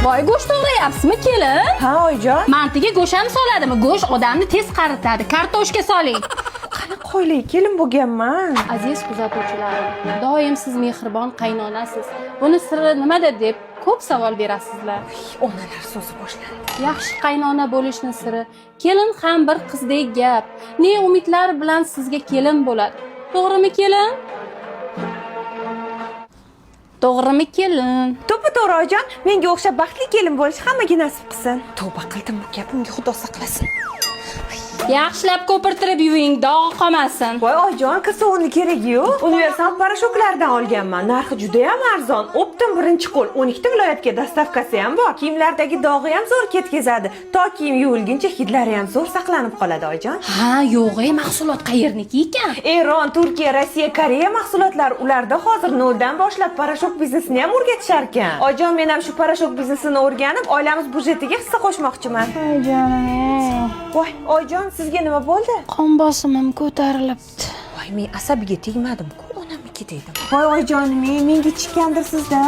Voy, go'sht to'g'rayapsizmi, kelin? Ha, oyijon. Mantiga go'sht ham soladimi? Go'sht odamni tez qaritadi. Kartoshka soling. Qani qo'ylay kelin bo'lganman. Aziz kuzatuvchilarim, doim siz mehribon qaynonasiz. Buni siri nimada deb ko'p savol berasizlar. Onalar so'zi boshlandi. Yaxshi qaynona bo'lishni siri kelin ham bir qizdek gap. Ne umidlar bilan sizga kelin bo'ladi. To'g'rimi kelin? To'g'rimi kelin? To'g'ri oyijon, menga o'xshab baxtli kelin bo'lish hammaga nasib qilsin. Tavba qildim bu gapimga Xudo saqlasin. Yaxshilab ko'pirtirib yuving, dog' qolmasin. Voy oyijon, kasovni keragi yo'q. Universal parashoklardan olganman. Narxi juda ham arzon. Optim birinchi qo'l 12 ta viloyatga dastavkasi ham bor. Kiyimlardagi dog'i ham zo'r ketkazadi. To kiyim yuvilguncha hidlari ham zo'r saqlanib qoladi oyijon. Ha, yo'g'e, mahsulot qayerniki ekan? Eron, Turkiya, Rossiya, Koreya mahsulotlari. Ularda hozir noldan boshlab parashok biznesini ham o'rgatishar ekan. Oyijon, men ham shu parashok biznesini o'rganib, oilamiz budjetiga hissa qo'shmoqchiman. Jonim. Voy, oyijon, sizga nima bo'ldi? Qon bosimim ko'tarilibdi. Voy, men asabiga tegmadim-ku, onamniki dedim. Voy oyijonim, menga chikkandir sizda.